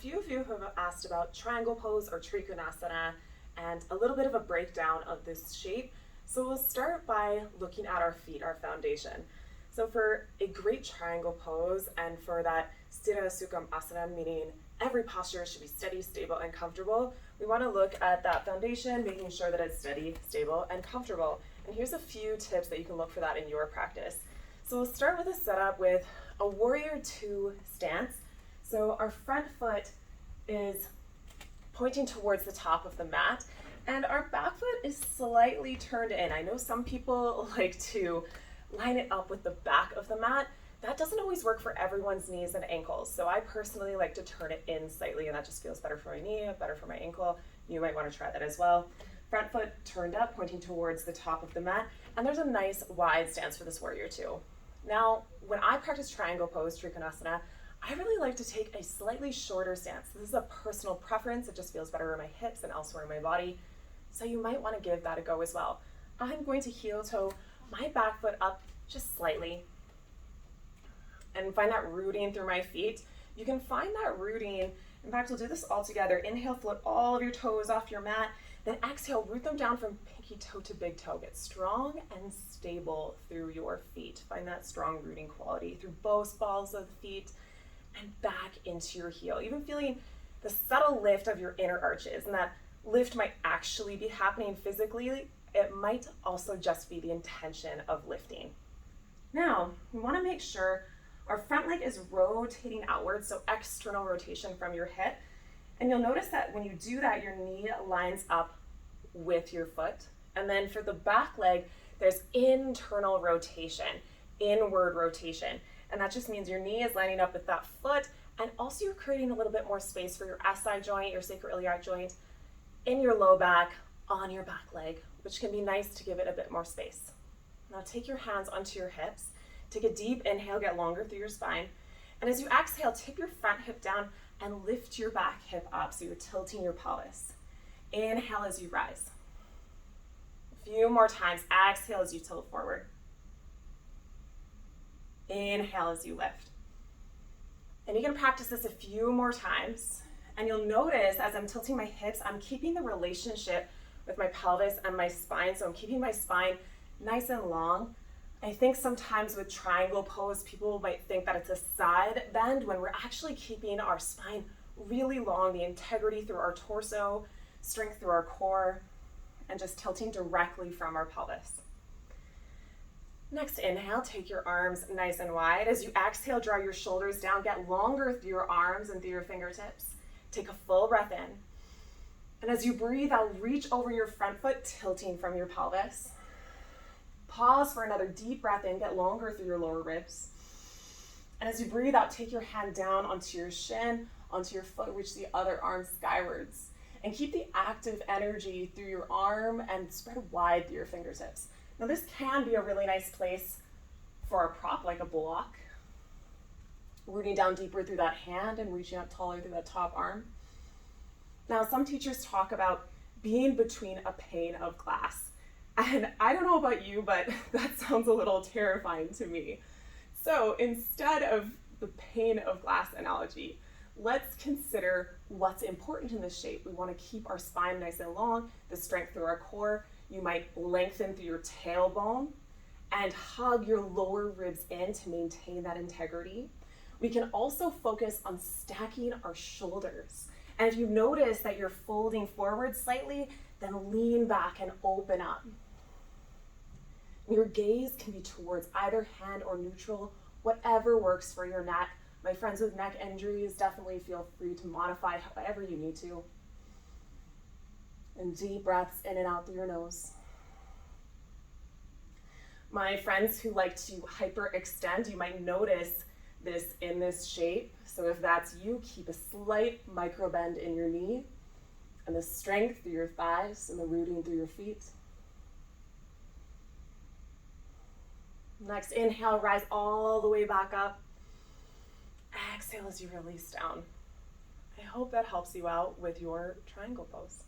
few of you have asked about triangle pose or Trikonasana and a little bit of a breakdown of this shape. So we'll start by looking at our feet, our foundation. So for a great triangle pose and for that Sthira Sukham Asana, meaning every posture should be steady, stable, and comfortable, we want to look at that foundation, making sure that it's steady, stable, and comfortable. And here's a few tips that you can look for that in your practice. So we'll start with a setup with a warrior two stance. So our front foot is pointing towards the top of the mat, and our back foot is slightly turned in. I know some people like to line it up with the back of the mat. That doesn't always work for everyone's knees and ankles. So I personally like to turn it in slightly, and that just feels better for my knee, better for my ankle. You might want to try that as well. Front foot turned up, pointing towards the top of the mat, and there's a nice wide stance for this warrior two. Now, when I practice triangle pose, Trikonasana, I really like to take a slightly shorter stance. This is a personal preference. It just feels better in my hips and elsewhere in my body. So you might want to give that a go as well. I'm going to heel toe my back foot up just slightly and find that rooting through my feet. You can find that rooting. In fact, we'll do this all together. Inhale, float all of your toes off your mat. Then exhale, root them down from pinky toe to big toe. Get strong and stable through your feet. Find that strong rooting quality through both balls of the feet and back into your heel. Even feeling the subtle lift of your inner arches, and that lift might actually be happening physically. It might also just be the intention of lifting. Now, we want to make sure our front leg is rotating outwards, so external rotation from your hip. And you'll notice that when you do that, your knee lines up with your foot. And then for the back leg, there's internal rotation, inward rotation. And that just means your knee is lining up with that foot, and also you're creating a little bit more space for your SI joint, your sacroiliac joint, in your low back, on your back leg, which can be nice to give it a bit more space. Now take your hands onto your hips. Take a deep inhale, get longer through your spine. And as you exhale, tip your front hip down and lift your back hip up so you're tilting your pelvis. Inhale as you rise. A few more times. Exhale as you tilt forward. Inhale as you lift. And you can practice this a few more times. And you'll notice as I'm tilting my hips, I'm keeping the relationship with my pelvis and my spine. So I'm keeping my spine nice and long. I think sometimes with triangle pose, people might think that it's a side bend when we're actually keeping our spine really long, the integrity through our torso, strength through our core, and just tilting directly from our pelvis. Next inhale, take your arms nice and wide. As you exhale, draw your shoulders down, get longer through your arms and through your fingertips. Take a full breath in. And as you breathe out, reach over your front foot, tilting from your pelvis. Pause for another deep breath in, get longer through your lower ribs. And as you breathe out, take your hand down onto your shin, onto your foot, reach the other arm skywards. And keep the active energy through your arm and spread wide through your fingertips. Now this can be a really nice place for a prop, like a block. Rooting down deeper through that hand and reaching up taller through that top arm. Now some teachers talk about being between a pane of glass. And I don't know about you, but that sounds a little terrifying to me. So instead of the pane of glass analogy, let's consider what's important in this shape. We want to keep our spine nice and long, the strength through our core. You might lengthen through your tailbone and hug your lower ribs in to maintain that integrity. We can also focus on stacking our shoulders. And if you notice that you're folding forward slightly, then lean back and open up. Your gaze can be towards either hand or neutral, whatever works for your neck. My friends with neck injuries, definitely feel free to modify however you need to. And deep breaths in and out through your nose. My friends who like to hyperextend, you might notice this in this shape. So if that's you, keep a slight micro bend in your knee and the strength through your thighs and the rooting through your feet. Next inhale, rise all the way back up. Exhale as you release down. I hope that helps you out with your triangle pose.